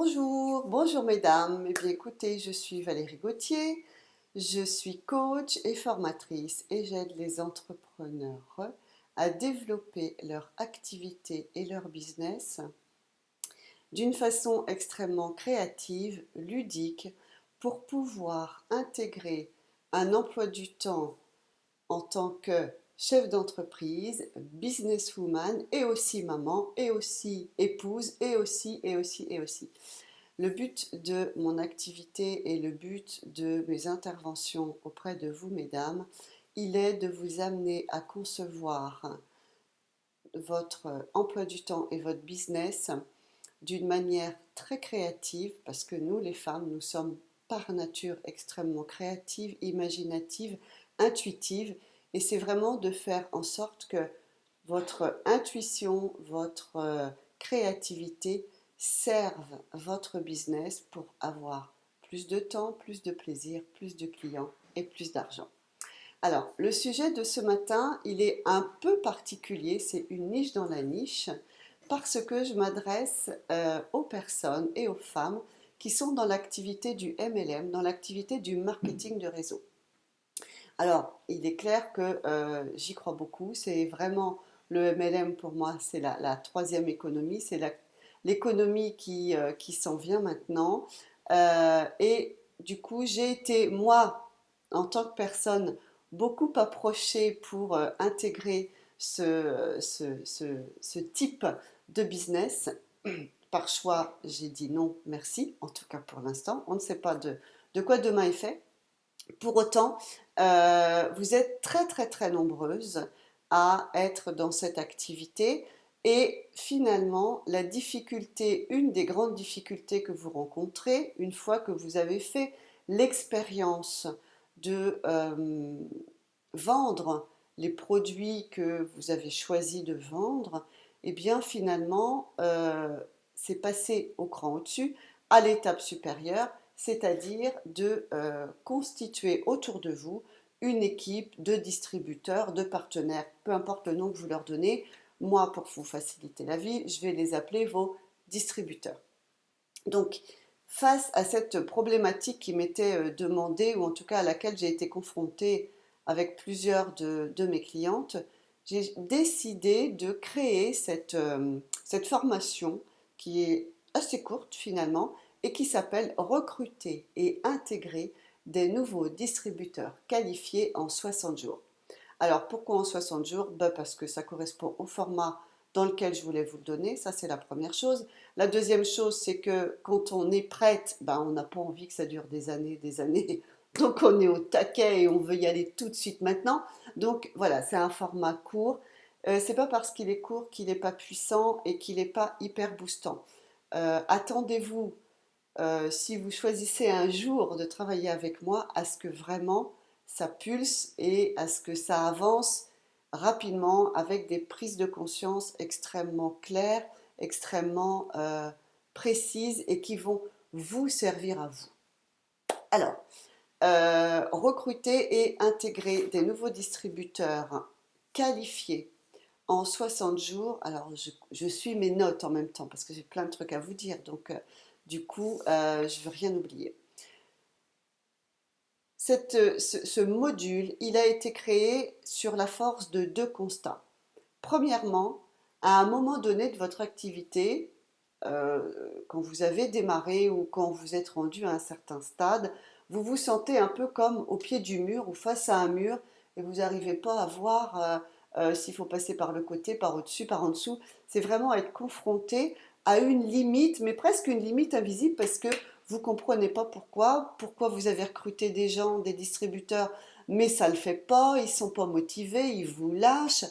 Bonjour, bonjour mesdames. Eh bien écoutez, je suis Valérie Gauthier, je suis coach et formatrice et j'aide les entrepreneurs à développer leur activité et leur business d'une façon extrêmement créative, ludique, pour pouvoir intégrer un emploi du temps en tant que chef d'entreprise, businesswoman et aussi maman et aussi épouse et aussi. Le but de mon activité et le but de mes interventions auprès de vous, mesdames, il est de vous amener à concevoir votre emploi du temps et votre business d'une manière très créative, parce que nous, les femmes, nous sommes par nature extrêmement créatives, imaginatives, intuitives, et c'est vraiment de faire en sorte que votre intuition, votre créativité servent votre business pour avoir plus de temps, plus de plaisir, plus de clients et plus d'argent. Alors, le sujet de ce matin, il est un peu particulier, c'est une niche dans la niche, parce que je m'adresse aux personnes et aux femmes qui sont dans l'activité du MLM, dans l'activité du marketing de réseau. Alors, il est clair que j'y crois beaucoup, c'est vraiment le MLM pour moi, c'est la troisième économie, c'est l'économie qui s'en vient maintenant. Et du coup, j'ai été, moi, en tant que personne, beaucoup approchée pour intégrer ce type de business. Par choix, j'ai dit non, merci, en tout cas pour l'instant. On ne sait pas de quoi demain est fait. Pour autant, vous êtes très très très nombreuses à être dans cette activité et finalement, la difficulté, une des grandes difficultés que vous rencontrez, une fois que vous avez fait l'expérience de vendre les produits que vous avez choisi de vendre, et bien finalement, c'est passer au cran au-dessus, à l'étape supérieure, c'est-à-dire de constituer autour de vous une équipe de distributeurs, de partenaires, peu importe le nom que vous leur donnez. Moi, pour vous faciliter la vie, je vais les appeler vos distributeurs. Donc, face à cette problématique qui m'était demandée, ou en tout cas à laquelle j'ai été confrontée avec plusieurs de mes clientes, j'ai décidé de créer cette formation qui est assez courte finalement et qui s'appelle Recruter et intégrer des nouveaux distributeurs qualifiés en 60 jours. Alors pourquoi en 60 jours? Parce que ça correspond au format dans lequel je voulais vous le donner, ça c'est la première chose. La deuxième chose, c'est que quand on est prête, on n'a pas envie que ça dure des années. Donc on est au taquet et on veut y aller tout de suite maintenant. Donc voilà, c'est un format court. C'est pas parce qu'il est court qu'il n'est pas puissant et qu'il n'est pas hyper boostant. Attendez-vous, si vous choisissez un jour de travailler avec moi, à ce que vraiment ça pulse et à ce que ça avance rapidement avec des prises de conscience extrêmement claires, extrêmement précises et qui vont vous servir à vous. Alors, recruter et intégrer des nouveaux distributeurs qualifiés en 60 jours. Alors, je suis mes notes en même temps parce que j'ai plein de trucs à vous dire. Donc, du coup, je ne veux rien oublier. Ce module, il a été créé sur la force de deux constats. Premièrement, à un moment donné de votre activité, quand vous avez démarré ou quand vous êtes rendu à un certain stade, vous vous sentez un peu comme au pied du mur ou face à un mur et vous n'arrivez pas à voir s'il faut passer par le côté, par au-dessus, par en dessous. C'est vraiment être confronté à une limite, mais presque une limite invisible parce que vous ne comprenez pas pourquoi vous avez recruté des gens, des distributeurs, mais ça ne le fait pas, ils ne sont pas motivés, ils vous lâchent.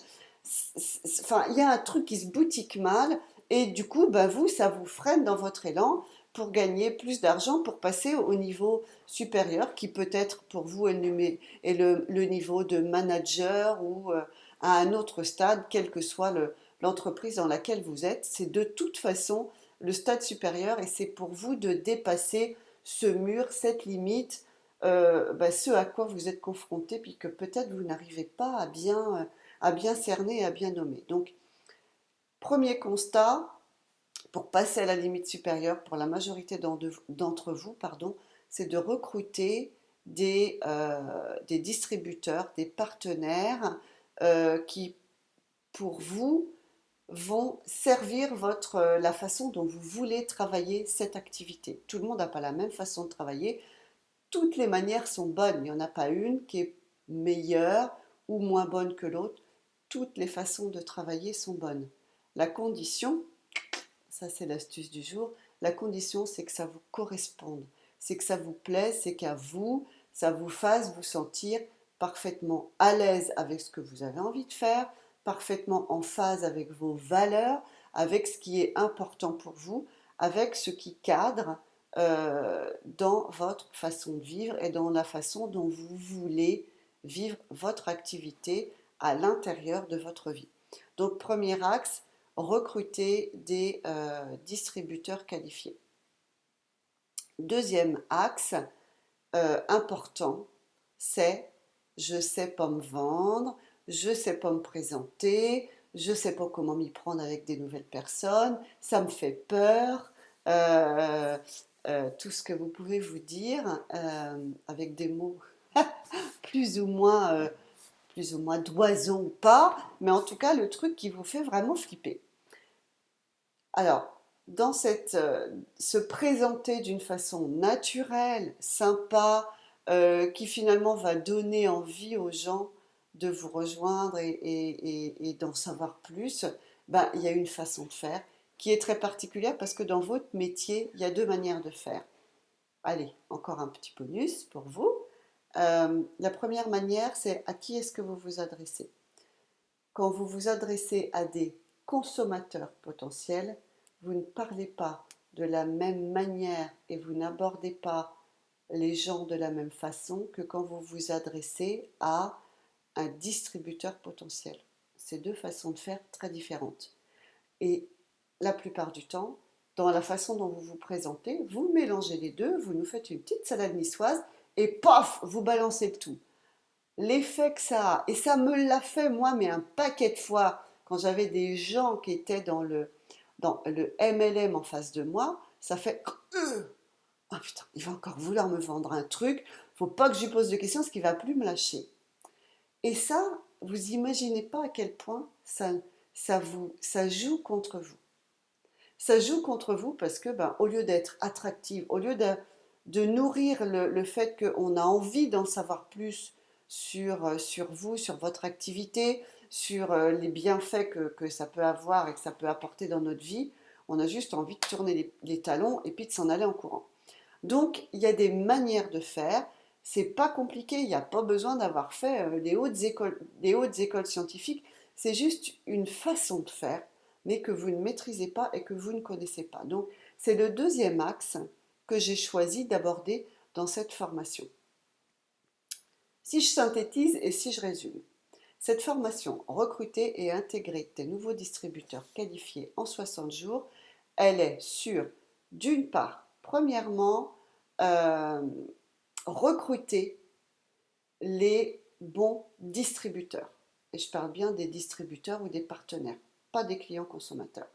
Enfin, il y a un truc qui se boutique mal et du coup, vous, ça vous freine dans votre élan pour gagner plus d'argent, pour passer au niveau supérieur, qui peut être pour vous est le niveau de manager ou à un autre stade, quelle que soit l'entreprise dans laquelle vous êtes. C'est de toute façon le stade supérieur et c'est pour vous de dépasser ce mur, cette limite, ce à quoi vous êtes confronté, puis que peut-être vous n'arrivez pas à bien cerner et à bien nommer. Donc, premier constat, pour passer à la limite supérieure, pour la majorité d'entre vous, pardon, c'est de recruter des distributeurs, des partenaires qui, pour vous, vont servir la façon dont vous voulez travailler cette activité. Tout le monde n'a pas la même façon de travailler. Toutes les manières sont bonnes. Il n'y en a pas une qui est meilleure ou moins bonne que l'autre. Toutes les façons de travailler sont bonnes. La condition, ça c'est l'astuce du jour, la condition c'est que ça vous corresponde, c'est que ça vous plaise, c'est qu'à vous, ça vous fasse vous sentir parfaitement à l'aise avec ce que vous avez envie de faire, parfaitement en phase avec vos valeurs, avec ce qui est important pour vous, avec ce qui cadre dans votre façon de vivre et dans la façon dont vous voulez vivre votre activité à l'intérieur de votre vie. Donc premier axe, recruter des distributeurs qualifiés. Deuxième axe important, c'est je sais pas me vendre, je sais pas me présenter, je sais pas comment m'y prendre avec des nouvelles personnes, ça me fait peur, tout ce que vous pouvez vous dire avec des mots plus ou moins d'oiseau ou pas, mais en tout cas le truc qui vous fait vraiment flipper. Alors, dans se présenter d'une façon naturelle, sympa, qui finalement va donner envie aux gens de vous rejoindre et d'en savoir plus, ben, il y a une façon de faire qui est très particulière parce que dans votre métier, il y a deux manières de faire. Allez, encore un petit bonus pour vous. La première manière, c'est à qui est-ce que vous vous adressez? Quand vous vous adressez à des consommateurs potentiels, vous ne parlez pas de la même manière et vous n'abordez pas les gens de la même façon que quand vous vous adressez à un distributeur potentiel. C'est deux façons de faire très différentes. Et la plupart du temps, dans la façon dont vous vous présentez, vous mélangez les deux, vous nous faites une petite salade niçoise et paf, vous balancez le tout. L'effet que ça a, et ça me l'a fait moi, mais un paquet de fois, quand j'avais des gens qui étaient dans le MLM en face de moi, ça fait oh putain, il va encore vouloir me vendre un truc, faut pas que je lui pose de questions parce qu'il va plus me lâcher. Et ça, vous imaginez pas à quel point ça joue contre vous. Ça joue contre vous parce que, ben, au lieu d'être attractive, au lieu de nourrir le fait qu'on a envie d'en savoir plus sur vous, sur votre activité, sur les bienfaits que ça peut avoir et que ça peut apporter dans notre vie, on a juste envie de tourner les talons et puis de s'en aller en courant. Donc, il y a des manières de faire. C'est pas compliqué. Il n'y a pas besoin d'avoir fait des hautes écoles scientifiques. C'est juste une façon de faire, mais que vous ne maîtrisez pas et que vous ne connaissez pas. Donc, c'est le deuxième axe que j'ai choisi d'aborder dans cette formation. Si je synthétise et si je résume, cette formation, recruter et intégrer des nouveaux distributeurs qualifiés en 60 jours, elle est sur, d'une part, premièrement, euh, recruter les bons distributeurs. Et je parle bien des distributeurs ou des partenaires, pas des clients consommateurs.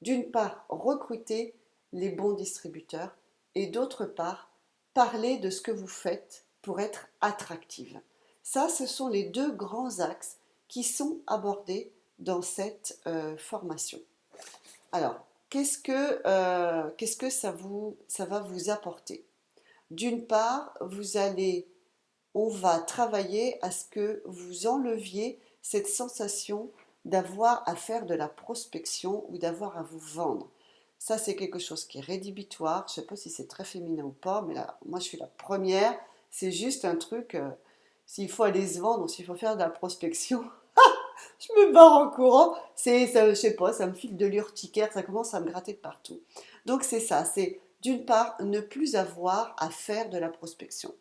D'une part, recruter les bons distributeurs et d'autre part, parler de ce que vous faites pour être attractive. Ça, ce sont les deux grands axes qui sont abordés dans cette formation. Alors, qu'est-ce que ça va vous apporter? D'une part, on va travailler à ce que vous enleviez cette sensation d'avoir à faire de la prospection ou d'avoir à vous vendre. Ça, c'est quelque chose qui est rédhibitoire. Je ne sais pas si c'est très féminin ou pas, mais là, moi, je suis la première. C'est juste un truc, s'il faut aller se vendre ou s'il faut faire de la prospection, je me barre en courant. Je sais pas, ça me file de l'urticaire, ça commence à me gratter de partout. Donc, c'est ça, c'est d'une part, ne plus avoir à faire de la prospection.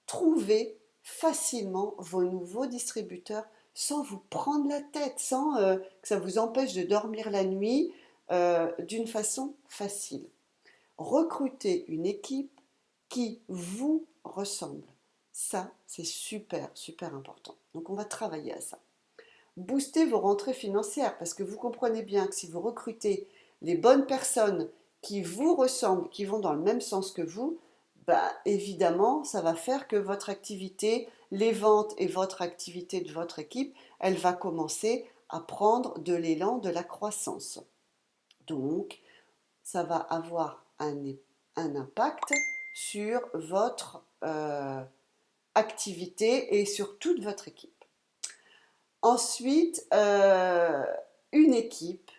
Trouver facilement vos nouveaux distributeurs sans vous prendre la tête, sans que ça vous empêche de dormir la nuit, d'une façon facile. Recruter une équipe qui vous ressemble. Ça, c'est super, super important. Donc, on va travailler à ça. Booster vos rentrées financières parce que vous comprenez bien que si vous recrutez les bonnes personnes qui vous ressemblent, qui vont dans le même sens que vous, bah, évidemment, ça va faire que votre activité, les ventes et votre activité de votre équipe, elle va commencer à prendre de l'élan, de la croissance. Donc, ça va avoir un impact sur votre activité et sur toute votre équipe. Ensuite, une équipe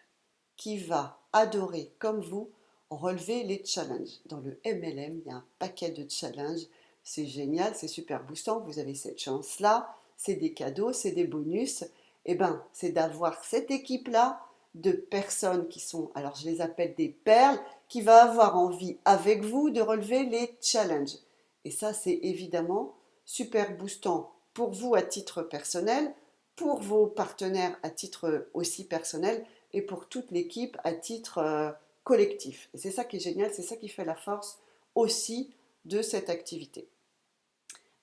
qui va adorer, comme vous, relever les challenges. Dans le MLM, il y a un paquet de challenges. C'est génial, c'est super boostant. Vous avez cette chance-là. C'est des cadeaux, c'est des bonus. Eh bien, c'est d'avoir cette équipe-là de personnes qui sont, alors je les appelle des perles, qui va avoir envie avec vous de relever les challenges. Et ça, c'est évidemment super boostant pour vous à titre personnel, pour vos partenaires à titre aussi personnel, et pour toute l'équipe à titre collectif. Et c'est ça qui est génial, c'est ça qui fait la force aussi de cette activité.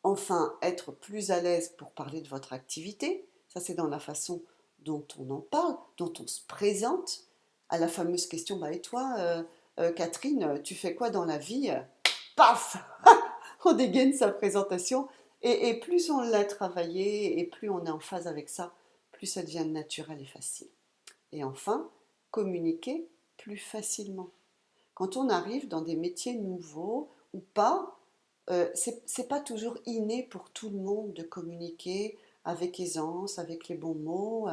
Enfin, être plus à l'aise pour parler de votre activité, ça c'est dans la façon dont on en parle, dont on se présente, à la fameuse question, bah et toi, Catherine, tu fais quoi dans la vie? Paf on dégaine sa présentation, et plus on l'a travaillé, et plus on est en phase avec ça, plus ça devient naturel et facile. Et enfin, communiquer plus facilement. Quand on arrive dans des métiers nouveaux ou pas, c'est pas toujours inné pour tout le monde de communiquer avec aisance, avec les bons mots,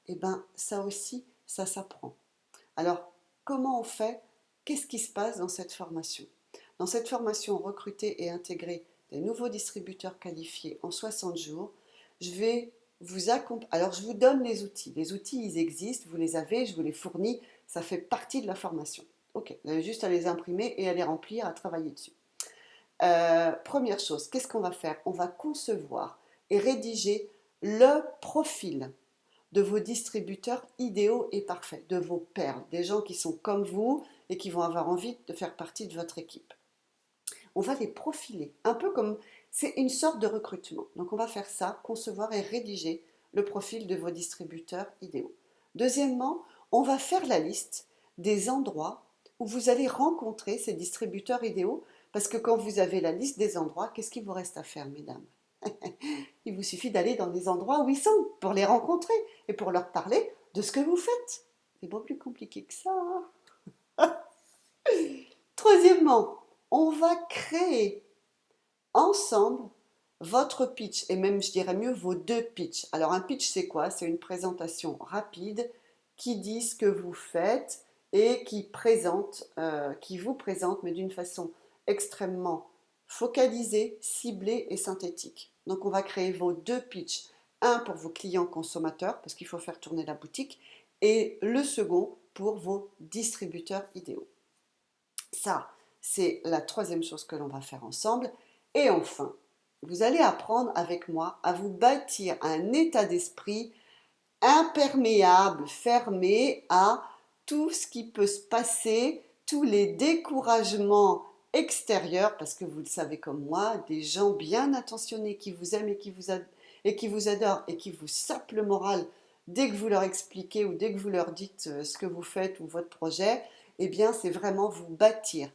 eh ben, ça aussi, ça s'apprend. Alors, comment on fait? Qu'est-ce qui se passe dans cette formation? Dans cette formation, recruter et intégrer des nouveaux distributeurs qualifiés en 60 jours, je vais vous accompagner. Alors, je vous donne les outils. Les outils, ils existent, vous les avez, je vous les fournis, ça fait partie de la formation. Ok, vous avez juste à les imprimer et à les remplir, à travailler dessus. Première chose, qu'est-ce qu'on va faire? On va concevoir et rédiger le profil de vos distributeurs idéaux et parfaits, de vos perles, des gens qui sont comme vous et qui vont avoir envie de faire partie de votre équipe. On va les profiler, un peu comme c'est une sorte de recrutement. Donc on va faire ça, concevoir et rédiger le profil de vos distributeurs idéaux. Deuxièmement, on va faire la liste des endroits où vous allez rencontrer ces distributeurs idéaux, parce que quand vous avez la liste des endroits, qu'est-ce qu'il vous reste à faire, mesdames? Il vous suffit d'aller dans les endroits où ils sont pour les rencontrer et pour leur parler de ce que vous faites. C'est pas plus compliqué que ça, hein. Troisièmement, on va créer ensemble votre pitch, et même je dirais mieux vos deux pitchs. Alors un pitch c'est quoi? C'est une présentation rapide qui dit ce que vous faites et qui vous présente, mais d'une façon extrêmement focalisée, ciblée et synthétique. Donc on va créer vos deux pitchs, un pour vos clients consommateurs parce qu'il faut faire tourner la boutique, et le second pour vos distributeurs idéaux. Ça, c'est la troisième chose que l'on va faire ensemble. Et enfin, vous allez apprendre avec moi à vous bâtir un état d'esprit imperméable, fermé à tout ce qui peut se passer, tous les découragements extérieurs, parce que vous le savez comme moi, des gens bien intentionnés qui vous aiment et qui vous adorent et qui vous sapent le moral dès que vous leur expliquez ou dès que vous leur dites ce que vous faites ou votre projet, eh bien c'est vraiment vous bâtir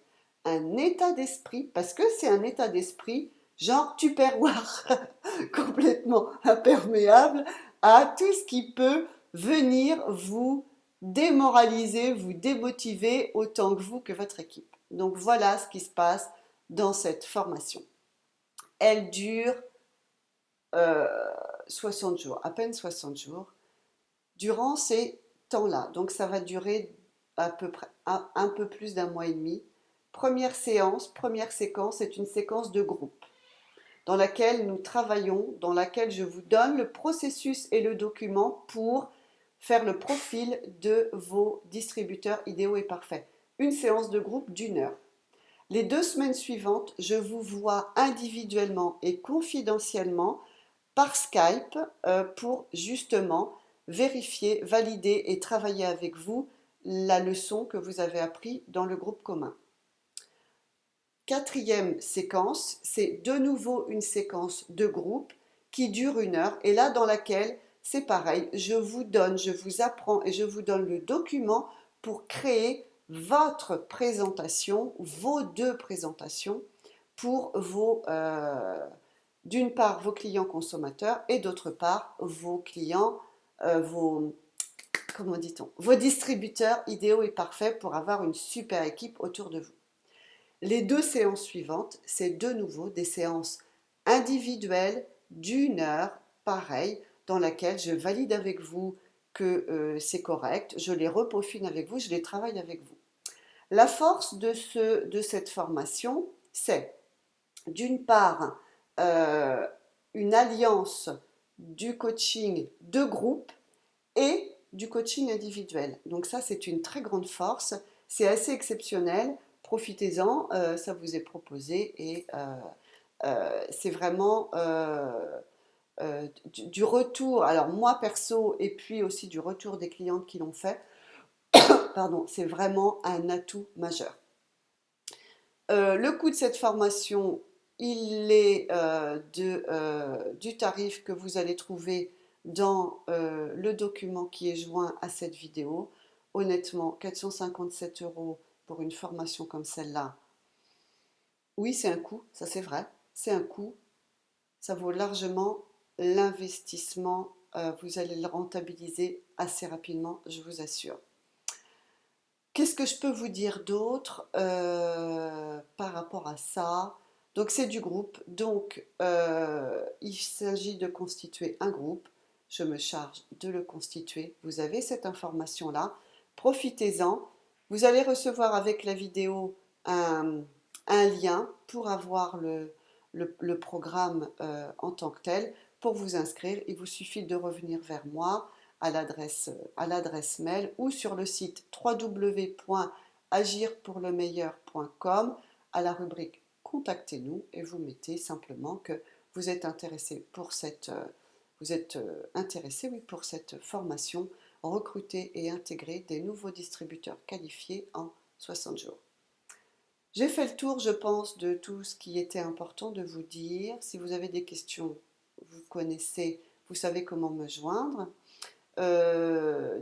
un état d'esprit, parce que c'est un état d'esprit genre tupperware, complètement imperméable à tout ce qui peut venir vous démoraliser, vous démotiver autant que vous que votre équipe. Donc voilà ce qui se passe dans cette formation. Elle dure 60 jours, à peine 60 jours. Durant ces temps-là, donc ça va durer à peu près un peu plus d'un mois et demi. Première séance, première séquence, c'est une séquence de groupe dans laquelle nous travaillons, dans laquelle je vous donne le processus et le document pour faire le profil de vos distributeurs idéaux et parfaits. Une séance de groupe d'1 heure. Les 2 semaines suivantes, je vous vois individuellement et confidentiellement par Skype pour justement vérifier, valider et travailler avec vous la leçon que vous avez apprise dans le groupe commun. Quatrième séquence, c'est de nouveau une séquence de groupe qui dure 1 heure et là dans laquelle c'est pareil, je vous apprends et je vous donne le document pour créer votre présentation, vos deux présentations pour d'une part vos clients consommateurs et d'autre part vos clients, comment dit-on, vos distributeurs idéaux et parfaits pour avoir une super équipe autour de vous. Les deux séances suivantes, c'est de nouveau des séances individuelles d'une heure, pareil, dans laquelle je valide avec vous que c'est correct, je les repeaufine avec vous, je les travaille avec vous. La force de cette formation, c'est d'une part une alliance du coaching de groupe et du coaching individuel. Donc ça, c'est une très grande force, c'est assez exceptionnel, profitez-en, ça vous est proposé et c'est vraiment du retour, alors moi perso, et puis aussi du retour des clientes qui l'ont fait, pardon, c'est vraiment un atout majeur. Le coût de cette formation, il est du tarif que vous allez trouver dans le document qui est joint à cette vidéo. Honnêtement, 457 € pour une formation comme celle-là, oui, c'est un coût, ça c'est vrai, c'est un coût, ça vaut largement l'investissement, vous allez le rentabiliser assez rapidement, je vous assure. Qu'est-ce que je peux vous dire d'autre par rapport à ça? Donc c'est du groupe, donc il s'agit de constituer un groupe, je me charge de le constituer, vous avez cette information-là, profitez-en, vous allez recevoir avec la vidéo un lien pour avoir le programme en tant que tel, pour vous inscrire, il vous suffit de revenir vers moi, à l'adresse mail ou sur le site www.agirpourlemeilleur.com à la rubrique Contactez-nous et vous mettez simplement que vous êtes intéressé pour cette, oui, pour cette formation, recruter et intégrer des nouveaux distributeurs qualifiés en 60 jours. J'ai fait le tour, je pense, de tout ce qui était important de vous dire. Si vous avez des questions, vous connaissez, vous savez comment me joindre.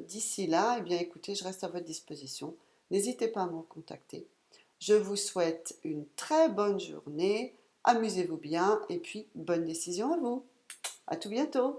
D'ici là, eh bien, écoutez, je reste à votre disposition. N'hésitez pas à me contacter. Je vous souhaite une très bonne journée. Amusez-vous bien et puis bonne décision à vous. À tout bientôt.